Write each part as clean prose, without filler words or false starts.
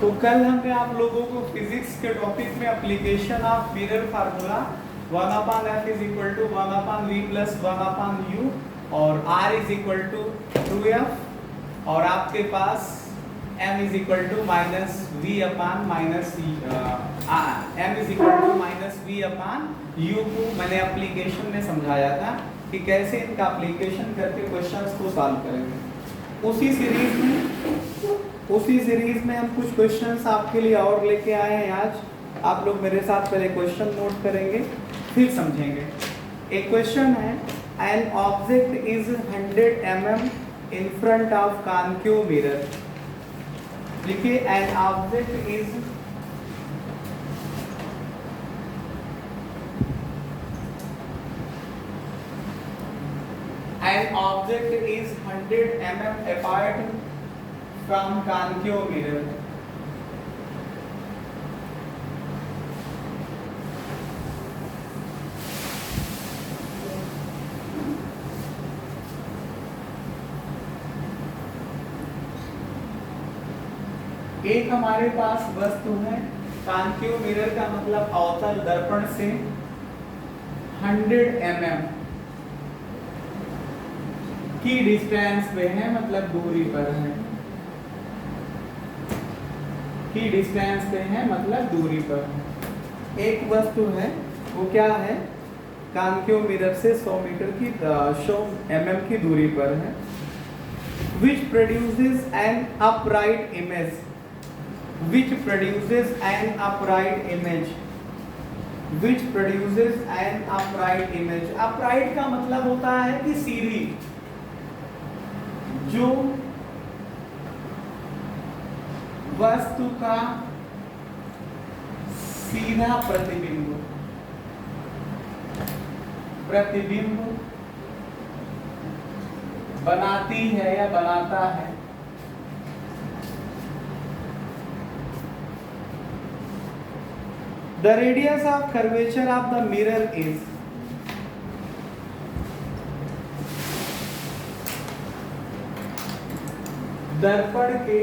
तो कल हमने आप लोगों को फिजिक्स के टॉपिक में application of mirror formula 1/f is equal to 1/v plus 1/u और r is equal to 2f और आपके पास m is equal to minus v upon minus m is equal to minus v upon u को मैंने application में समझाया था कि कैसे इनका एप्लीकेशन करके क्वेश्चंस को सॉल्व करेंगे। उसी सीरीज में हम कुछ क्वेश्चंस आपके लिए और लेके आए हैं। आज आप लोग मेरे साथ पहले क्वेश्चन नोट करेंगे फिर समझेंगे। एक क्वेश्चन है, an object is 100 mm in front of concave mirror. लिखिए, an object is an object is 100 mm apart from concave mirror. एक हमारे पास वस्तु है, कॉन्केव मिरर का मतलब अवतल दर्पण से 100 mm की डिस्टेंस पे है, मतलब दूरी पर है, की डिस्टेंस पे है मतलब दूरी पर है। एक वस्तु है, वो क्या है, कॉन्केव मिरर से 100 mm की दूरी पर है। which produces an upright image, which produces an upright image, which produces an upright image। upright का मतलब होता है कि सीधी, जो वस्तु का सीधा प्रतिबिंब बनाती है या बनाता है। The radius of curvature of the mirror is दर्पण के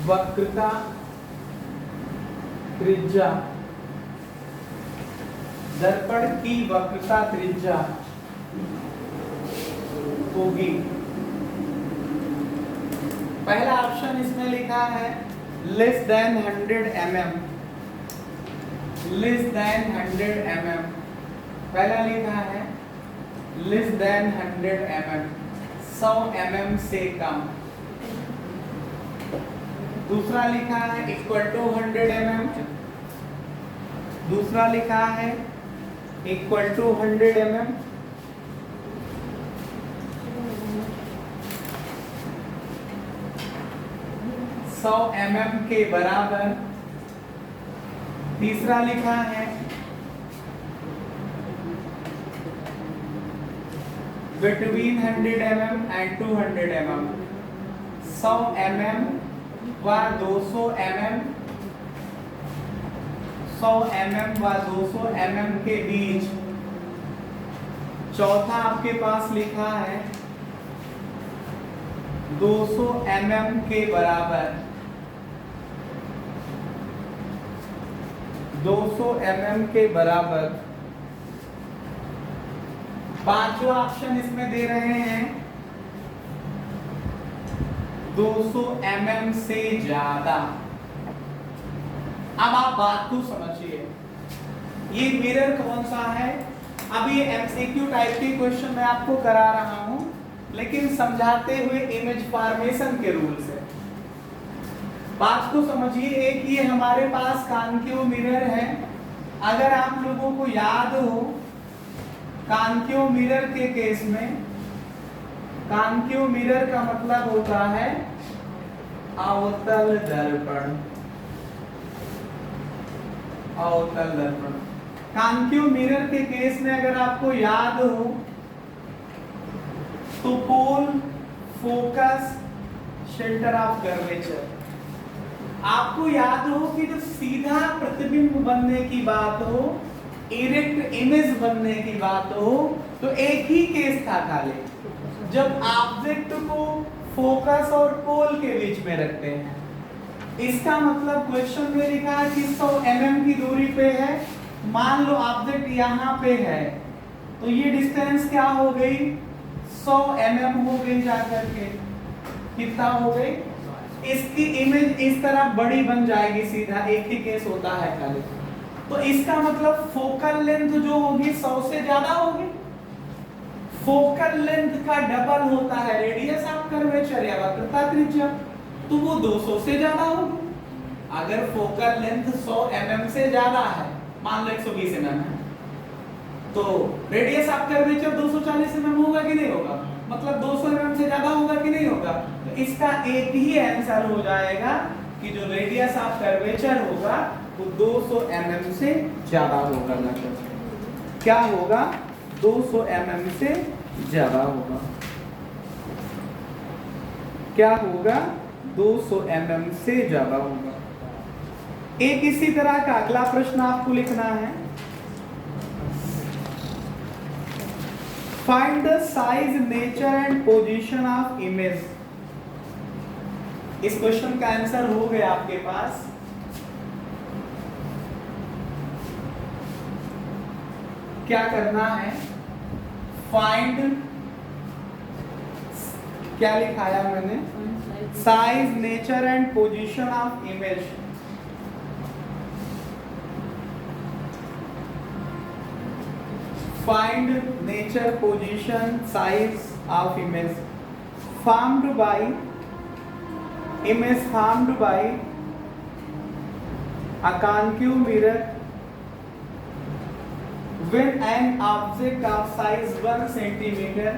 वक्रता त्रिज्या, दर्पण की वक्रता त्रिज्या होगी। पहला ऑप्शन इसमें लिखा है less than 100 mm, less than 100 mm। पहला लिखा है लेस देन 100 mm, 100 mm से कम। दूसरा लिखा है इक्वल टू 100 mm, दूसरा लिखा है इक्वल टू 100 mm, सौ mm के बराबर। तीसरा लिखा है between 100 mm and 200 mm, 100 mm व 200 mm, 100 mm व 200 mm के बीच। चौथा आपके पास लिखा है 200 mm के बराबर, 200 mm के बराबर। पांचवा ऑप्शन इसमें दे रहे हैं 200 mm से ज्यादा। अब आप बात को समझिए, ये मिरर कौन सा है। अब ये एमसीक्यू टाइप के क्वेश्चन मैं आपको करा रहा हूं, लेकिन समझाते हुए इमेज फॉर्मेशन के रूल से। बात को समझिए, एक ये हमारे पास कॉन्केव मिरर है। अगर आप लोगों को याद हो, कॉन्केव मिरर के केस में, कॉन्केव मिरर का मतलब होता है अवतल दर्पण, अवतल दर्पण। कॉन्केव मिरर के केस में अगर आपको याद हो तो पोल, फोकस, सेंटर ऑफ कर्वेचर। आपको याद हो कि जब सीधा प्रतिबिंब बनने की बात हो, इरेक्ट इमेज बनने की बात हो, तो एक ही केस था खाली, जब ऑब्जेक्ट को फोकस और पोल के बीच में रखते हैं। इसका मतलब क्वेश्चन में लिखा है कि 100 mm की दूरी पे है, मान लो ऑब्जेक्ट यहाँ पे है, तो ये डिस्टेंस क्या हो गई, 100 mm हो गई जाकर के। कितना हो गई, इसकी इमेज इस तरह बड़ी बन जाएगी, सीधा एक ही केस होता है खाली। तो इसका मतलब फोकल लेंथ जो होगी 100 से ज्यादा होगी। फोकल लेंथ का डबल होता है रेडियस ऑफ कर्वेचर या वक्रता त्रिज्या, तो वो 200 से ज्यादा होगी। अगर फोकल लेंथ 100 mm से ज्यादा है, मान लो 120 mm है, तो रेडियस ऑफ कर्वेचर 240 mm होगा कि नहीं होगा, मतलब 200 mm से ज्यादा होगा कि नहीं होगा। तो इसका एक ही आंसर हो जाएगा कि जो रेडियस ऑफ कर्वेचर होगा वो 200 mm से ज्यादा होगा। मतलब क्या होगा, 200 mm से ज्यादा होगा। क्या होगा, 200 mm से ज्यादा होगा। एक इसी तरह का अगला प्रश्न आपको लिखना है। Find the size, nature and position of image। इस क्वेश्चन का आंसर हो गया आपके पास। क्या करना है, फाइंड, क्या लिखाया मैंने, size, nature and position of image. Find nature, position, size of image formed by a concave mirror when an object of size 1 centimeter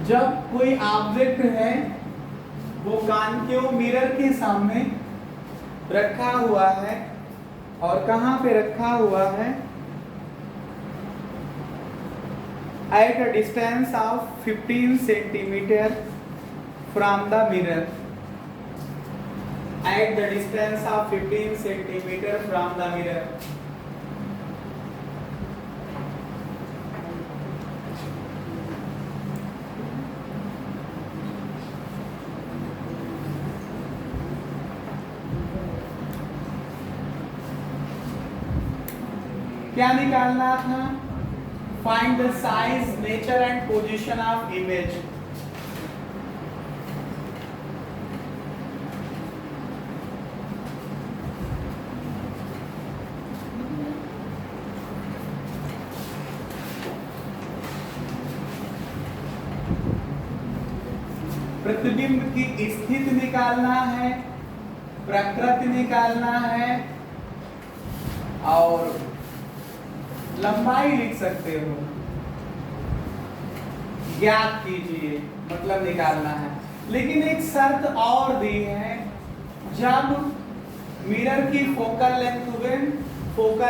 जब कोई ऑब्जेक्ट है वो कॉन्केव मिरर के सामने रखा हुआ है, और कहां पे रखा हुआ है, at a distance of 15 centimeter from the mirror, at the distance of 15 centimeter from the mirror। क्या निकालना था, find the size, nature and position of image. प्रतिबिंब की स्थिति निकालना है, प्रकृति निकालना है, और लंबाई लिख सकते हो, ज्ञात कीजिए, मतलब निकालना है। लेकिन एक शर्त और दी है, जब मिरर की focal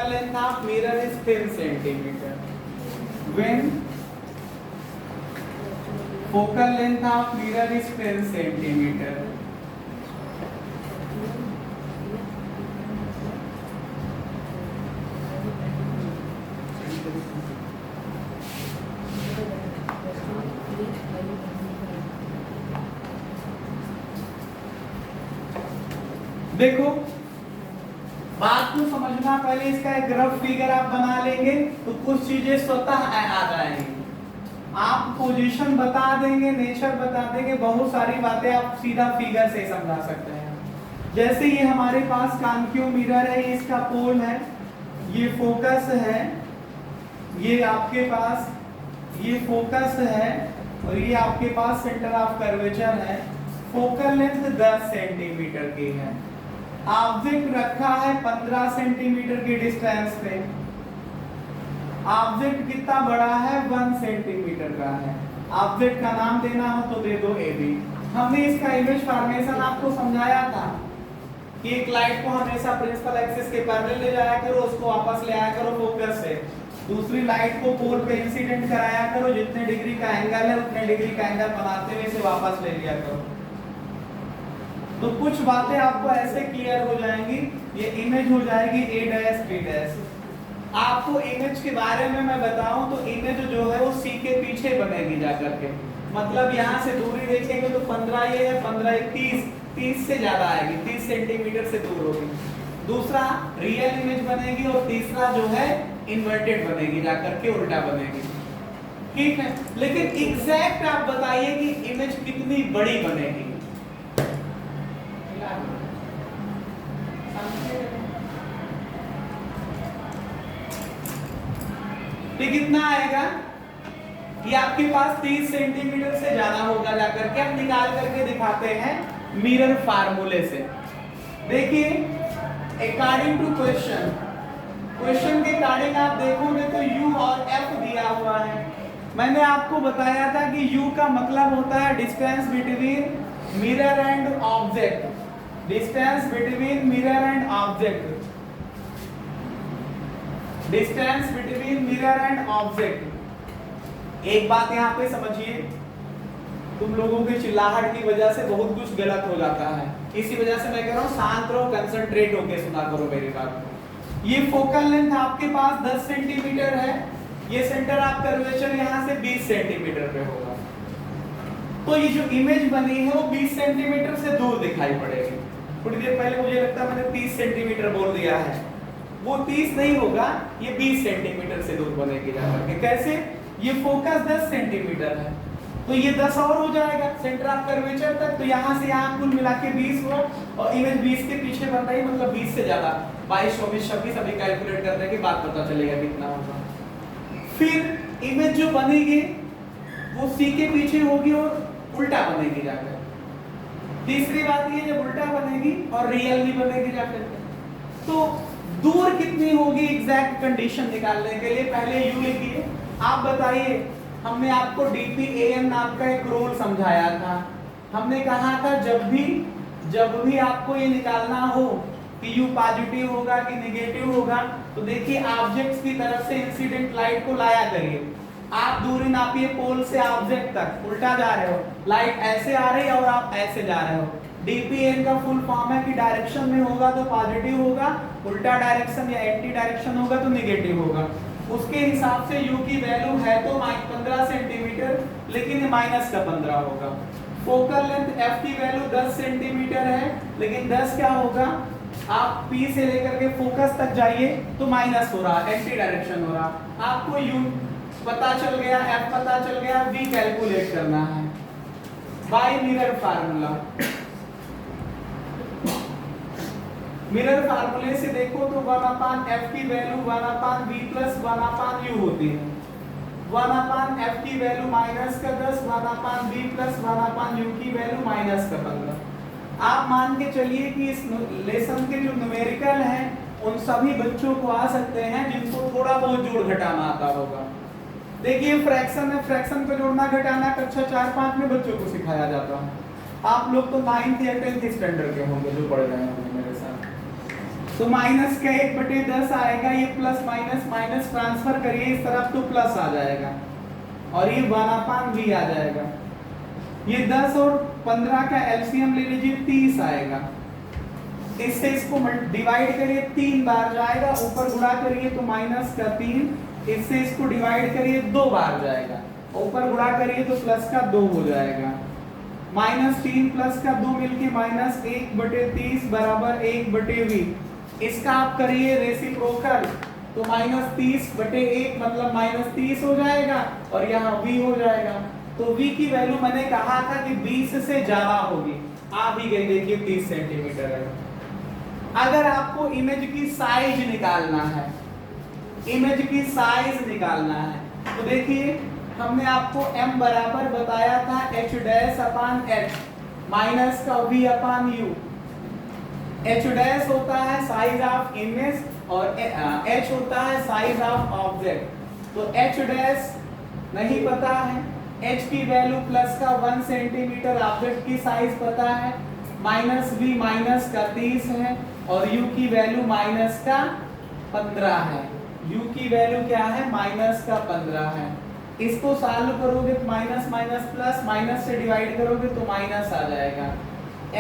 length of mirror is 10 centimetre, when focal length of mirror is 10 centimetre, देखो बात को समझना, पहले इसका एक रफ फिगर आप बना लेंगे तो कुछ चीजें स्वतः आ जाएंगी। आप पोजीशन बता देंगे, नेचर बता देंगे, बहुत सारी बातें आप सीधा फिगर से समझा सकते हैं। जैसे ये हमारे पास कॉन्केव मिरर है, इसका पोल है, ये फोकस है, ये आपके पास ये फोकस है, और ये आपके पास सेंटर ऑफ कर्वेचर है। फोकल लेंथ 10 सेंटीमीटर की है, ऑब्जेक्ट रखा है 15 सेंटीमीटर की डिस्टेंस पे। ऑब्जेक्ट कितना बड़ा है, 1 सेंटीमीटर का है। ऑब्जेक्ट का नाम देना हो तो दे दो AB। हमने इसका इमेज फॉर्मेशन आपको समझाया था कि एक लाइट को हमेशा प्रिंसिपल एक्सिस के पैरेलल ले जाया करो, उसको वापस ले आया करो फोकस से। दूसरी लाइट को पोल पे इंसिडेंट कराया करो, जितने डिग्री का एंगल है उतने डिग्री का एंगल बनाते हुए इसे वापस ले लिया करो। तो कुछ बातें आपको ऐसे क्लियर हो जाएंगी। ये इमेज हो जाएगी A डैश B डैश। आपको इमेज के बारे में मैं बताऊं तो इमेज जो है वो C के पीछे बनेगी जाकर के, मतलब यहाँ से दूरी देखेंगे तो 15 ये है, 15 ये 30 से ज्यादा आएगी, 30 सेंटीमीटर से दूर होगी। दूसरा रियल इमेज बनेगी और तीसरा जो है इन्वर्टेड बनेगी, जाकर के उल्टा बनेगी। ठीक है, लेकिन एग्जैक्ट आप बताइए कि इमेज कितनी बड़ी बनेगी। ये कितना आएगा? ये आपके पास 30 सेंटीमीटर से ज्यादा होगा जाकर के। हम निकाल करके दिखाते हैं मिरर फार्मूले से। देखिए अकॉर्डिंग टू क्वेश्चन के अकॉर्डिंग आप देखोगे तो U और F दिया हुआ है। मैंने आपको बताया था कि U का मतलब होता है distance between mirror and object, distance between mirror and object, distance between mirror and object. एक बात यहाँ पे समझिए, तुम लोगों की चिल्लाहट की वजह से बहुत कुछ गलत हो जाता है, इसी वजह से मैं कह रहा हूँ शांत रहो, कंसंट्रेट होके सुना करो मेरी बात को। ये फोकल लेंथ आपके पास 10 सेंटीमीटर है, ये सेंटर ऑफ कर्वेचर यहाँ से 20 सेंटीमीटर पे होगा, तो ये जो इमेज बनी है वो 20 सेंटीमीटर से दूर दिखाई पड़ेगी। थोड़ी देर पहले मुझे लगता है मैंने 30 सेंटीमीटर बोल दिया है, वो 30 नहीं होगा, ये 20 सेंटीमीटर से दूर बनेगी जाकर के। कैसे? ये फोकस 10 सेंटीमीटर है तो ये 10 और हो जाएगा सेंटर ऑफ कर्वेचर तक, तो यहाँ से यहाँ कुल मिला के 20 हुआ और इमेज 20 के पीछे बन रही, मतलब 20 से ज्यादा, 22, 24, 26 अभी कैलकुलेट करने के बाद पता चलेगा कितना होगा। फिर इमेज जो बनेगी वो C के पीछे होगी और उल्टा बनेगी जाकर। तीसरी बात ये जब उल्टा बनेगी और रियल भी बनेगी जाकर, तो दूर कितनी होगी एग्जैक्ट कंडीशन निकालने के लिए पहले U लिखिए। आप बताइए, हमने आपको DPAM नाम का एक रूल समझाया था। हमने कहा था जब भी आपको ये निकालना हो कि U पॉजिटिव होगा कि नेगेटिव होगा, तो देखिए ऑब्जेक्ट्स की तरफ से इंसिडेंट लाइट को लाया करिए। आप दूरी नापिए पोल से ऑब्जेक्ट तक, उल्टा जा रहे हो, लाइट ऐसे आ रही है और आप ऐसे जा रहे हो। DPAM का फुल फॉर्म है कि डायरेक्शन में होगा तो पॉजिटिव होगा, उल्टा डायरेक्शन या एंटी डायरेक्शन होगा तो नेगेटिव होगा। उसके हिसाब से U की वैल्यू है तो 15 सेंटीमीटर, लेकिन ये माइनस का 15 होगा। फोकल लेंथ F की वैल्यू 10 सेंटीमीटर है, लेकिन 10 क्या होगा, आप P से लेकर के फोकस तक जाइए तो माइनस हो रहा, एंटी डायरेक्शन हो रहा। आपको U पता चल गया, F पता चल गया, V कैलकुलेट करना है बाय मिरर फार्मूला। मिरर फार्मूले से देखो तो 1/f की वैल्यू 1/v प्लस 1/u होती है। 1/f की वैल्यू माइनस का 10, 1/v प्लस 1/u की वैल्यू माइनस का 15। आप मान के चलिए कि इस लेसन के जो न्यूमेरिकल हैं उन सभी बच्चों को आ सकते हैं जिनको थोड़ा बहुत जोड़ घटाना आता होगा। देखिए फ्रैक्शन है, फ्रैक्शन को जोड़ना घटाना कक्षा 4-5 में बच्चों को सिखाया जाता है। आप लोग तो 9th या 10th स्टैंडर्ड के होंगे जो पढ़ रहे होंगे मेरे साथ। तो माइनस का 1/10 आएगा, ये प्लस माइनस माइनस ट्रांसफर करिए इस तरफ तो प्लस आ जाएगा और ये 1/v आ जाएगा। ये 10 और 15 का एलसीएम ले लीजिए 30 आएगा। इससे इसको डिवाइड करिए 3 बार जाएगा, ऊपर गुणा करिए तो माइनस का 3, इससे इसको डिवाइड करिए 2 बार जाएगा, ऊपर गुणा करिए तो प्लस का 2 हो जाएगा। -3 प्लस का 2 मिलके -1/30 बराबर 1/v। इसका आप करिए रेसिप्रोकल तो -30/1 मतलब -30 हो जाएगा और यहाँ v हो जाएगा। तो v की वैल्यू मैंने कहा था कि 20 से ज्यादा होगी, आ भी गई, देखिए 30 सेंटीमीटर है। अगर आपको इमेज की साइज निकालना है, इमेज की साइज निकालना है तो देखिए हमने आपको m बराबर बताया था h' माइनस का v/u। h' होता है साइज ऑफ इमेज और h होता है साइज ऑफ ऑब्जेक्ट। तो h' नहीं पता है, h की वैल्यू प्लस का 1 सेंटीमीटर, ऑब्जेक्ट की साइज पता है, -v माइनस का 30 है और u की वैल्यू माइनस का 15 है। u की वैल्यू क्या है, माइनस का 15 है। इसको सॉल्व करोगे तो माइनस माइनस प्लस, माइनस से डिवाइड करोगे तो माइनस आ जाएगा,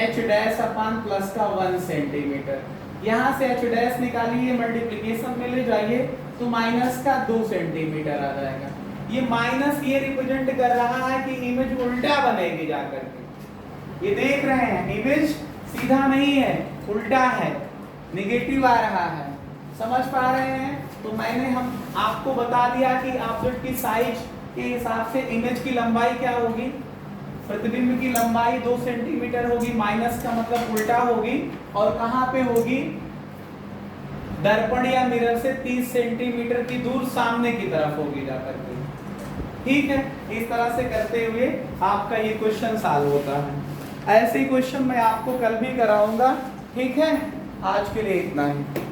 h डैश अपान प्लस का 1 सेंटीमीटर। यहाँ से h डैश निकालिए, मल्टीप्लिकेशन में ले जाइए तो माइनस का 2 सेंटीमीटर आ जाएगा। ये माइनस ये रिप्रेजेंट कर रहा है कि इमेज उल्टा बनेगी जाकर के। ये देख रहे हैं, इमेज सीधा नहीं है, उल्टा है, नेगेटिव आ रहा है। समझ पा रहे हैं? तो मैंने हम आपको बता दिया कि ऑब्जेक्ट की साइज के हिसाब से इमेज की लंबाई क्या होगी, प्रतिबिंब की लंबाई 2 सेंटीमीटर होगी, माइनस का मतलब उल्टा होगी, और कहाँ पे होगी, दर्पण या मिरर से 30 सेंटीमीटर की दूर सामने की तरफ होगी जाकर के। ठीक है, इस तरह से करते हुए आपका ये क्वेश्चन सॉल्व होता है। ऐसे ही क्वेश्चन मैं आपको कल भी कराऊंगा। ठीक है, आज के लिए इतना ही।